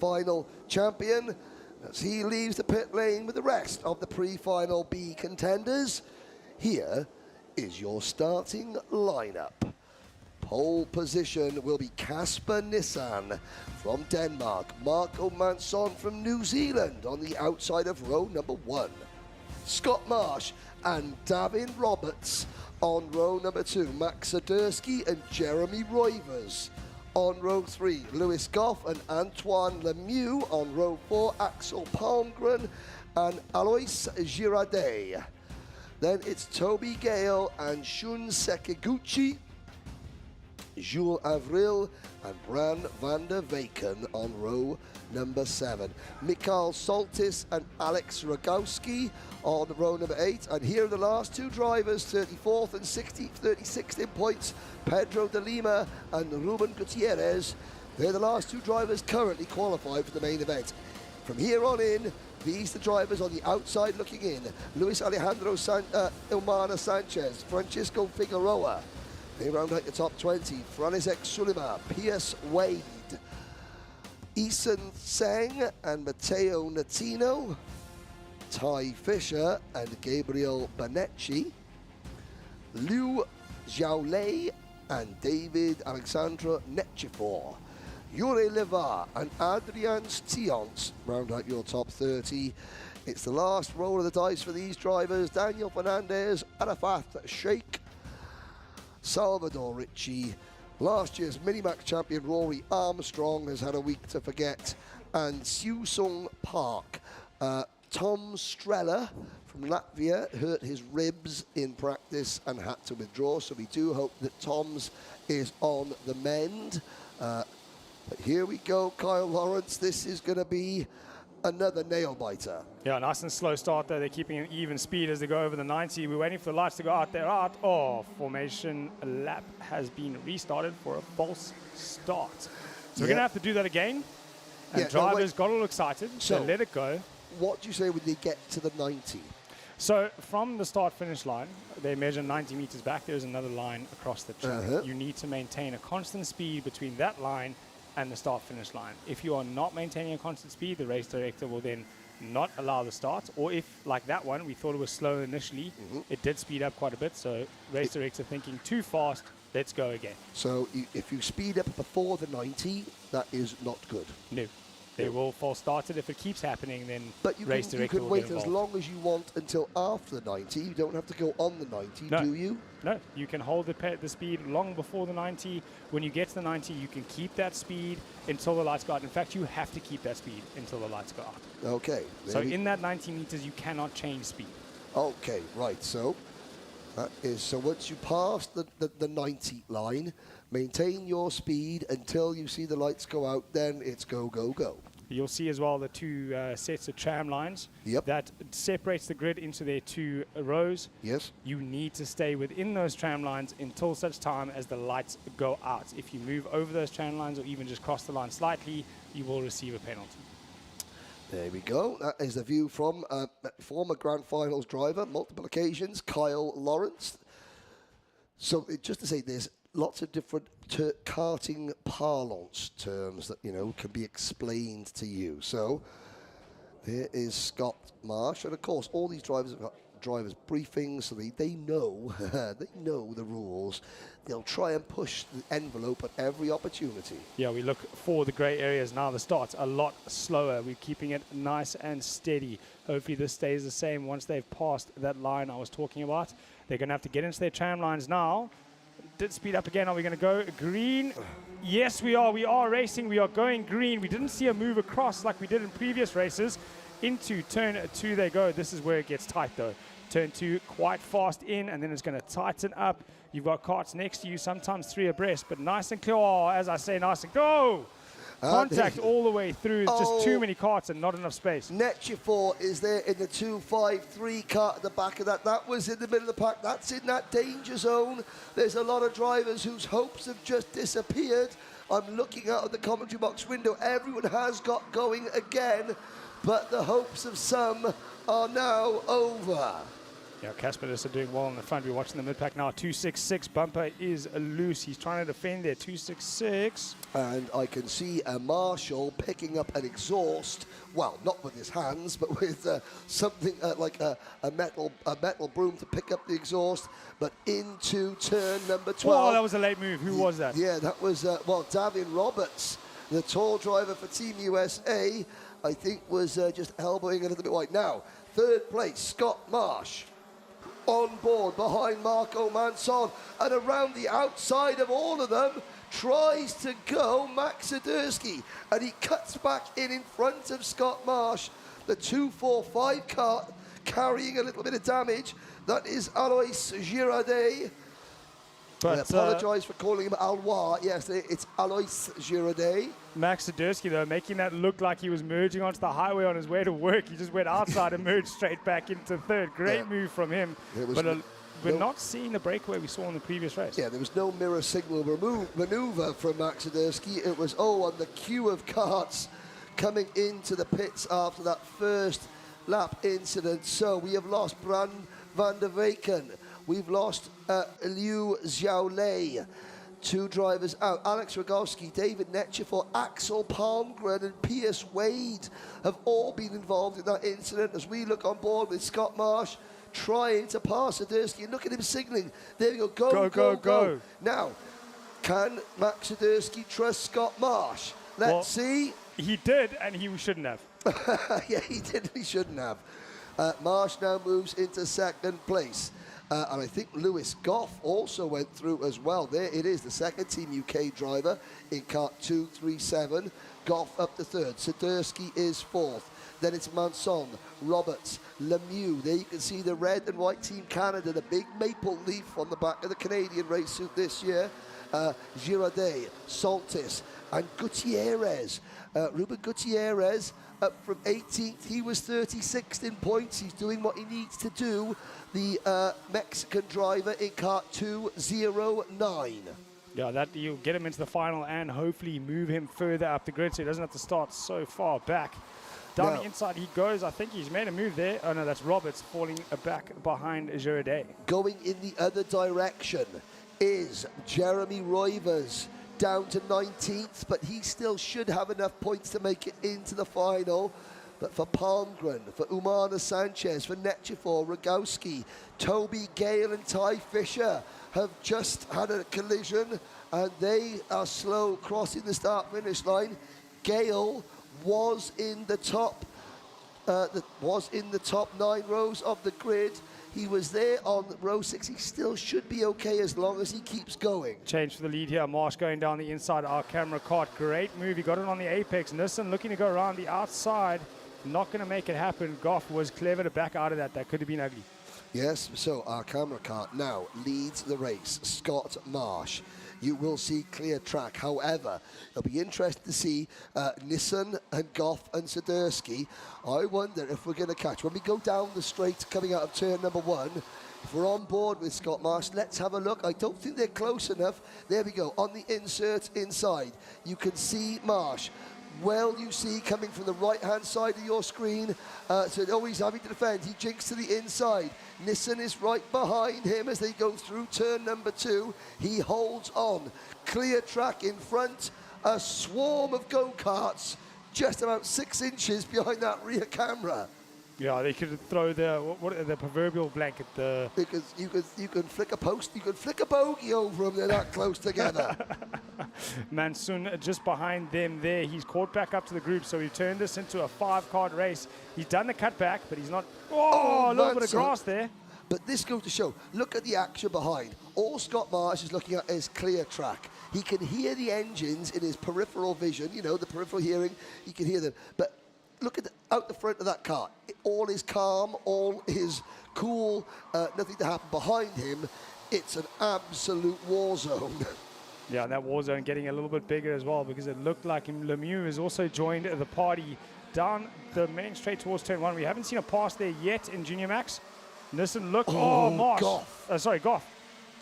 pre-final champion as he leaves the pit lane with the rest of the pre-final B contenders. Here is your starting lineup. Pole position will be Casper Nissan from Denmark, Marco Manson from New Zealand on the outside of row number 1. Scott Marsh and Davin Roberts on row number 2, Max Sadursky and Jeremy Roivers. On row 3, Lewis Goff and Antoine Lemieux. On row 4, Axel Palmgren and Alois Girardet. Then it's Toby Gale and Shun Sekiguchi, Jules Avril and Bran van der Weyken on row number 7. Mikhail Soltis and Alex Rogowski on row number 8. And here are the last two drivers, 34th and 36th in points, Pedro de Lima and Ruben Gutierrez. They're the last two drivers currently qualified for the main event. From here on in, these the drivers on the outside looking in. Luis Alejandro Ilmana Sanchez, Francisco Figueroa. They round out the top 20. Franizek Sulima, Pierce Wade, Eason Tseng and Matteo Natino, Ty Fisher and Gabriel Bonecci, Liu Xiaolei and David Alexandra Netchifor. Yuri Levar and Adrian Stions round out your top 30. It's the last roll of the dice for these drivers. Daniel Fernandez, Arafat Sheikh, Salvador Ricci, last year's Minimax champion Rory Armstrong has had a week to forget, and Siu Sung Park. Tom Strella from Latvia hurt his ribs in practice and had to withdraw, so we do hope that Tom's is on the mend. But here we go, Kyle Lawrence. This is going to be another nail-biter. Yeah, nice and slow start there. They're keeping an even speed as they go over the 90. We're waiting for the lights to go out. They're out. Oh, formation lap has been restarted for a false start. So we're going to have to do that again. And drivers got all excited, so let it go. What do you say when they get to the 90? So from the start-finish line, they measure 90 meters back. There's another line across the track. You need to maintain a constant speed between that line and the start-finish line. If you are not maintaining a constant speed, the race director will then not allow the start. Or if, like that one, we thought it was slow initially, it did speed up quite a bit. So race director thinking too fast, let's go again. So if you speed up before the 90, that is not good. No. They will false start it. If it keeps happening, then race director will get involved. You can wait as long as you want until after the 90. You don't have to go on the 90, do you? No, you can hold the speed long before the 90. When you get to the 90, you can keep that speed until the lights go out. In fact, you have to keep that speed until the lights go out. Okay. So in that 90 meters, you cannot change speed. Okay, right. So that is, so once you pass the 90 line, maintain your speed until you see the lights go out, then it's go, go, go. You'll see as well the two sets of tram lines. That separates the grid into their two rows. Yes. You need to stay within those tram lines until such time as the lights go out. If you move over those tram lines or even just cross the line slightly, you will receive a penalty. There we go. That is the view from former Grand Finals driver, multiple occasions, Kyle Lawrence. So just to say, there's lots of different karting parlance terms that, you know, can be explained to you. So there is Scott Marsh, and of course all these drivers have got drivers briefings, so they know they know the rules. They'll try and push the envelope at every opportunity. Yeah, we look for the grey areas now. The start's a lot slower. We're keeping it nice and steady. Hopefully this stays the same once they've passed that line I was talking about. They're going to have to get into their tram lines now. Did speed up again. Are we going to go green? Yes, we are. We are racing. We are going green. We didn't see a move across like we did in previous races. Into turn 2 they go. This is where it gets tight, though. Turn 2 quite fast in, and then it's going to tighten up. You've got carts next to you, sometimes 3 abreast, but nice and clear. Oh, as I say, nice and go. Contact all the way through. It's just too many carts and not enough space. Netchifor is there in the 253 cart at the back of that. That was in the middle of the pack. That's in that danger zone. There's a lot of drivers whose hopes have just disappeared. I'm looking out of the commentary box window. Everyone has got going again, but the hopes of some are now over. Yeah, Casper is doing well in the front. We're watching the mid-pack now. 266 bumper is loose. He's trying to defend there. 266. And I can see a Marshall picking up an exhaust. Well, not with his hands, but with something like a metal broom to pick up the exhaust. But into turn number 12. Oh, that was a late move. Who was that? Yeah, that was, Davin Roberts, the tall driver for Team USA, I think was just elbowing a little bit wide. Now, third place, Scott Marsh. On board behind Marco Manson, and around the outside of all of them tries to go Max Swiderski, and he cuts back in front of Scott Marsh. The 245 car carrying a little bit of damage. That is Alois Girardet. I apologise for calling him Alois. Yes, it's Alois Girardet. Max Swiderski, though, making that look like he was merging onto the highway on his way to work. He just went outside and merged straight back into third. Great move from him. But we're not seeing the breakaway we saw in the previous race. Yeah, there was no mirror signal maneuver from Max Swiderski. It was, on the queue of karts coming into the pits after that first lap incident. So we have lost Bran van der Weyken. We've lost Liu Xiaolei. Two drivers out. Alex Rogowski, David Netchefor, Axel Palmgren and Pierce Wade have all been involved in that incident as we look on board with Scott Marsh trying to pass Swiderski. And look at him signaling. There we go. Go. Now, can Max Swiderski trust Scott Marsh? Let's see. He did, and he shouldn't have. Yeah, he did. He shouldn't have. Marsh now moves into second place. And I think Lewis Goff also went through as well. There it is, the second Team UK driver in kart 237. Goff up to third. Swiderski is fourth. Then it's Manson, Roberts, Lemieux. There you can see the red and white Team Canada, the big maple leaf on the back of the Canadian race suit this year. Girardet, Soltis, and Gutierrez. Ruben Gutierrez up from 18th. He was 36th in points. He's doing what he needs to do. The Mexican driver in kart 209. Yeah, that you'll get him into the final and hopefully move him further up the grid so he doesn't have to start so far back. Down the inside he goes. I think he's made a move there. Oh no, that's Roberts falling back behind Girardet. Going in the other direction is Jeremy Roivers, down to 19th, but he still should have enough points to make it into the final. But for Palmgren, for Umana Sanchez, for Netchefor, Rogowski, Toby Gale and Ty Fisher have just had a collision and they are slow crossing the start-finish line. Gale was in the top 9 rows of the grid. He was there on row 6. He still should be okay as long as he keeps going. Change for the lead here. Marsh going down the inside of our camera cart. Great move. He got it on the apex. Nissen looking to go around the outside. Not going to make it happen. Goff was clever to back out of that. That could have been ugly. Yes, so our camera cart now leads the race. Scott Marsh. You will see clear track. However, it'll be interesting to see Nissen and Goff and Swiderski. I wonder if we're going to catch, when we go down the straight coming out of turn number 1, if we're on board with Scott Marsh, let's have a look. I don't think they're close enough. There we go. On the insert inside, you can see Marsh. Well, you see coming from the right-hand side of your screen, so he's having to defend. He jinks to the inside. Nissen is right behind him as they go through turn number 2. He holds on. Clear track in front. A swarm of go-karts just about 6 inches behind that rear camera. Yeah, they could throw the proverbial blanket. Because you can flick a post, you can flick a bogey over them. They're that close together. Mansoon just behind them there. He's caught back up to the group, so he turned this into a 5-card race. He's done the cutback, but he's not. Oh, a little bit of grass there. But this goes to show, look at the action behind. All Scott Marsh is looking at is clear track. He can hear the engines in his peripheral vision, you know, the peripheral hearing, he can hear them. But look at out the front of that car. All is calm, all is cool, nothing to happen behind him. It's an absolute war zone. Yeah, and that war zone getting a little bit bigger as well because it looked like Lemieux has also joined the party down the main straight towards turn 1. We haven't seen a pass there yet in Junior Max. Listen, look. Oh, Marsh. Goff. Goff.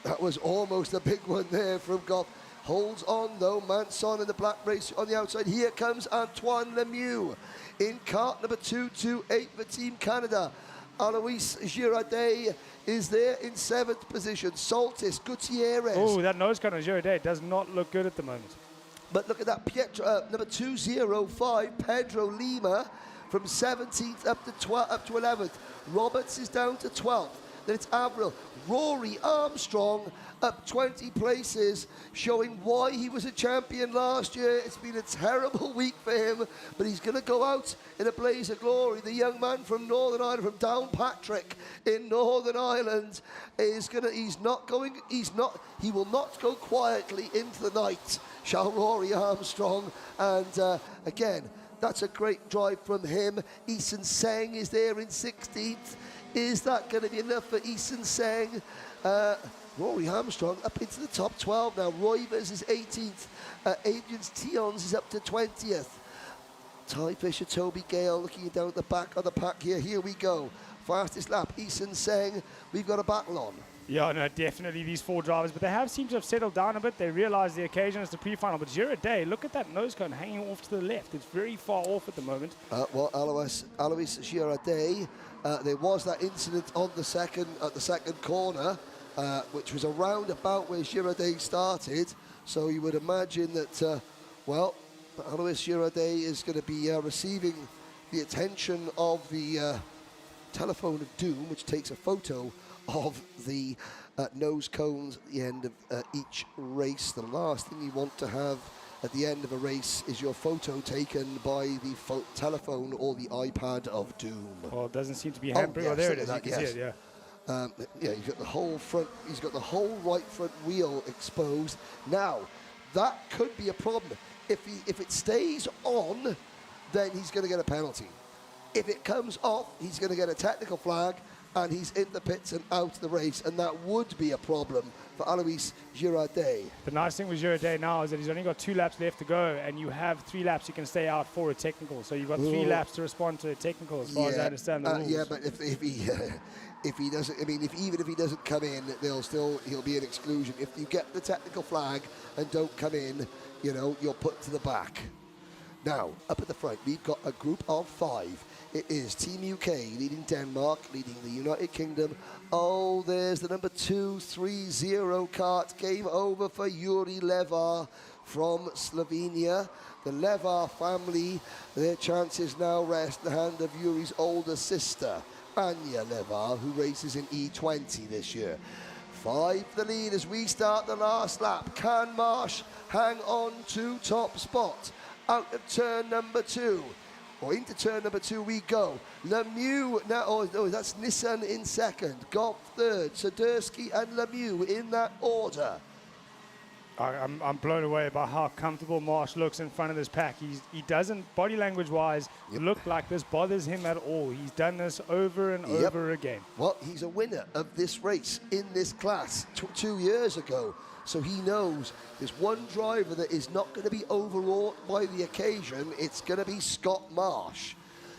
That was almost a big one there from Goff. Holds on, though. Manson in the black race on the outside. Here comes Antoine Lemieux in kart number 228 for Team Canada. Alois Girardet is there in 7th position. Soltis Gutierrez. Oh, that nose cone on Girardet does not look good at the moment. But look at that, number 205, Pedro Lima, from 17th up to 11th. Roberts is down to 12th. Then it's Avril. Rory Armstrong up 20 places, showing why he was a champion last year. It's been a terrible week for him, but he's going to go out in a blaze of glory. The young man from Northern Ireland, from Downpatrick in Northern Ireland, he will not go quietly into the night, shall Rory Armstrong. And again, that's a great drive from him. Eason Seng is there in 16th. Is that going to be enough for Eason Seng? Rory Armstrong up into the top 12 now. Roivers is 18th. Adrian Tions is up to 20th. Ty Fisher, Toby Gale looking down at the back of the pack here. Here we go. Fastest lap, Eason Seng. We've got a battle on. Yeah, no, definitely these 4 drivers, but they have seemed to have settled down a bit. They realize the occasion is the pre-final, but Girardet, look at that nose cone hanging off to the left. It's very far off at the moment. Well, Alois Girardet, there was that incident on the second corner, which was around about where Girardet started. So you would imagine that, well, Alois Girardet is going to be receiving the attention of the telephone of doom, which takes a photo of the nose cones at the end of each race. The last thing you want to have at the end of a race is your photo taken by the telephone or the iPad of doom. Well, it doesn't seem to be hampering. Oh, there it is. You can see it, yeah. Yeah, you've got the whole front. He's got the whole right front wheel exposed. Now, that could be a problem. If it stays on, then he's going to get a penalty. If it comes off, he's going to get a technical flag, and he's in the pits and out of the race, and that would be a problem for Alois Girardet. The nice thing with Girardet now is that he's only got 2 laps left to go, and you have 3 laps you can stay out for a technical. So you've got 3 laps to respond to a technical, as far as I understand the rules. Yeah, but if he doesn't, I mean, even if he doesn't come in, he'll be an exclusion. If you get the technical flag and don't come in, you know, you're put to the back. Now, up at the front, we've got a group of 5. It is Team UK leading Denmark, leading the United Kingdom. Oh, there's the number 230 kart. Game over for Yuri Levar from Slovenia. The Levar family, their chances now rest in the hand of Yuri's older sister, Anya Levar, who races in E20 this year. 5 the lead as we start the last lap. Can Marsh hang on to top spot? Out of turn number 2. Or into turn number 2 we go. Lemieux now, oh, that's Nissan in second. Goff third. Sadursky and Lemieux in that order. I'm blown away by how comfortable Marsh looks in front of this pack. He doesn't, body language-wise, look like this bothers him at all. He's done this over and over again. Well, he's a winner of this race in this class 2 years ago. So he knows there's one driver that is not going to be overwrought by the occasion. It's going to be Scott Marsh.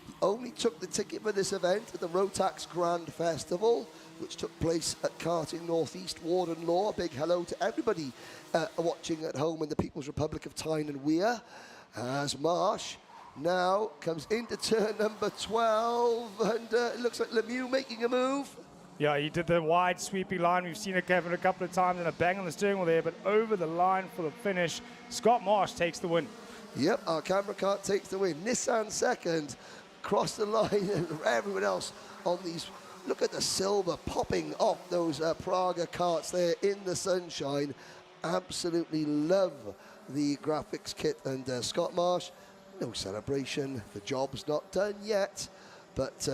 He only took the ticket for this event at the Rotax Grand Festival, which took place at Karting Northeast Warden Law. A big hello to everybody watching at home in the People's Republic of Tyne and Weir. As Marsh now comes into turn number 12, and it looks like Lemieux making a move. Yeah, he did the wide sweeping line. We've seen it happen a couple of times and a bang on the steering wheel there, but over the line for the finish. Scott Marsh takes the win. Yep, our camera car takes the win. Nissan second, across the line, and everyone else on these. Look at the silver popping off those Praga karts there in the sunshine. Absolutely love the graphics kit. And Scott Marsh, no celebration. The job's not done yet, but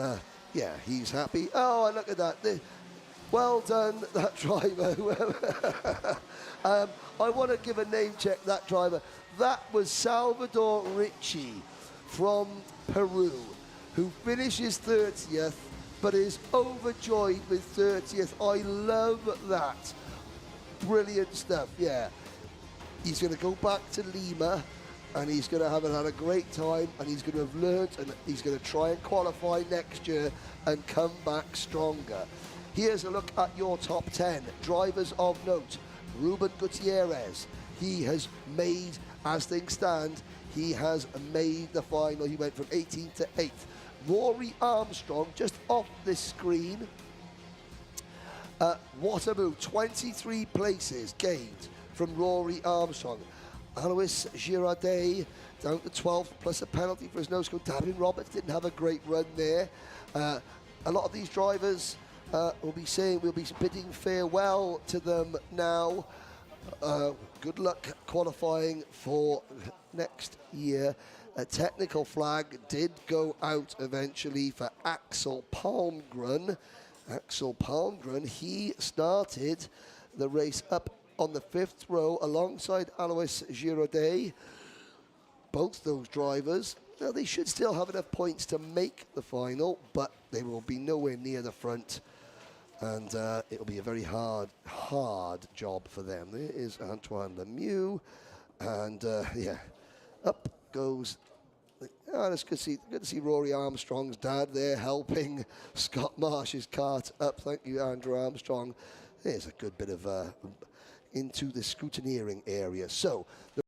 yeah, he's happy. Oh, look at that. Well done, that driver. I want to give a name check, that driver. That was Salvador Ricci from Peru, who finishes 30th, but is overjoyed with 30th. I love that. Brilliant stuff, yeah. He's going to go back to Lima, and he's going to have had a great time, and he's going to have learnt, and he's going to try and qualify next year and come back stronger. Here's a look at your top 10 drivers of note. Ruben Gutierrez, he has made, as things stand, he has made the final. He went from 18th to 8th. Rory Armstrong, just off this screen. What a move, 23 places gained from Rory Armstrong. Alois Girardet down to 12th, plus a penalty for his no-scope. Davin Roberts didn't have a great run there. A lot of these drivers we'll be bidding farewell to them now. Good luck qualifying for next year. A technical flag did go out eventually for Axel Palmgren. Axel Palmgren, he started the race up on the 5th row alongside Alois Girardet. Both those drivers, now they should still have enough points to make the final, but they will be nowhere near the front. And it'll be a very hard job for them. There is Antoine Lemieux. And yeah, up goes. Oh, it's good to see Rory Armstrong's dad there helping Scott Marsh's cart up. Thank you, Andrew Armstrong. There's a good bit of into the scrutineering area. So.